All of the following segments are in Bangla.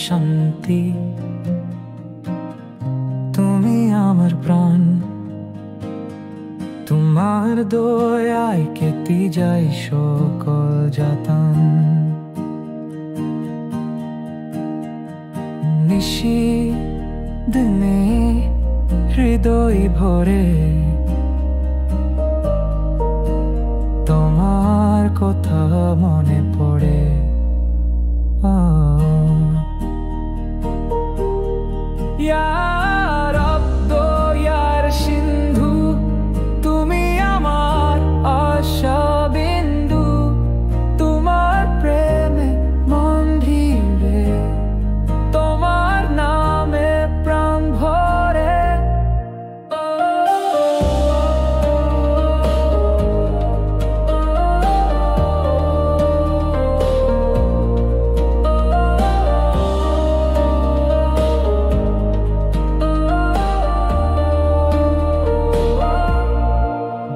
শান্তি, তুমি আমার প্রাণ। তোমার দয়ায় কেটে যায় সকল যাতন। নিশি দিনে হৃদয় ভরে তোমার কথা মনে পড়ে। ইয়া রব দয়ার সিন্ধু, তুমি আমার আশা বিন্দু। তোমার প্রেমে মন ভিড়ে, তোমার নামে প্রাণ ভরে।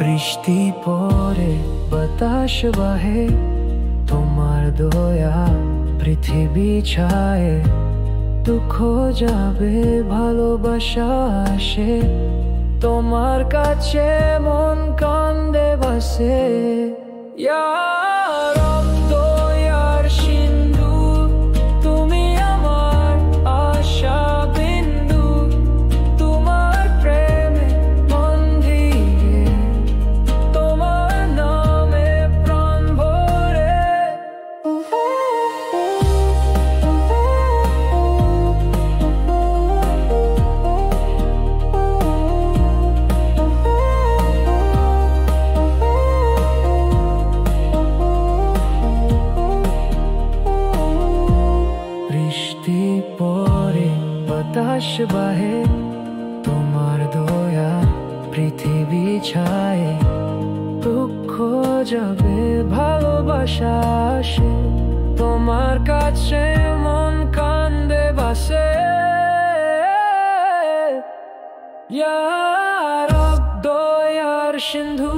বৃষ্টি পড়ে বাতাস বাহে, তোমার দয়া পৃথিবী ছায়ে। দুঃখ যাবে ভালোবাসা আসে, তোমার কাছে মন কান্দে বাসে। ইয়া রব দয়ার সিন্ধু, তুমি আমার আশা বিন্দু। তোমার প্রেমে মন ধীরে, তোমার নামে প্রাণ ভরে। বৃষ্টি পড়ে বাতাস বাহে, তোমার দয়া পৃথিবী ছায়ে। দুঃখ যাবে ভালোবাসা আসে, তোমার কাছে মন কান্দে বাসে। ইয়া রব দয়ার সিন্ধু।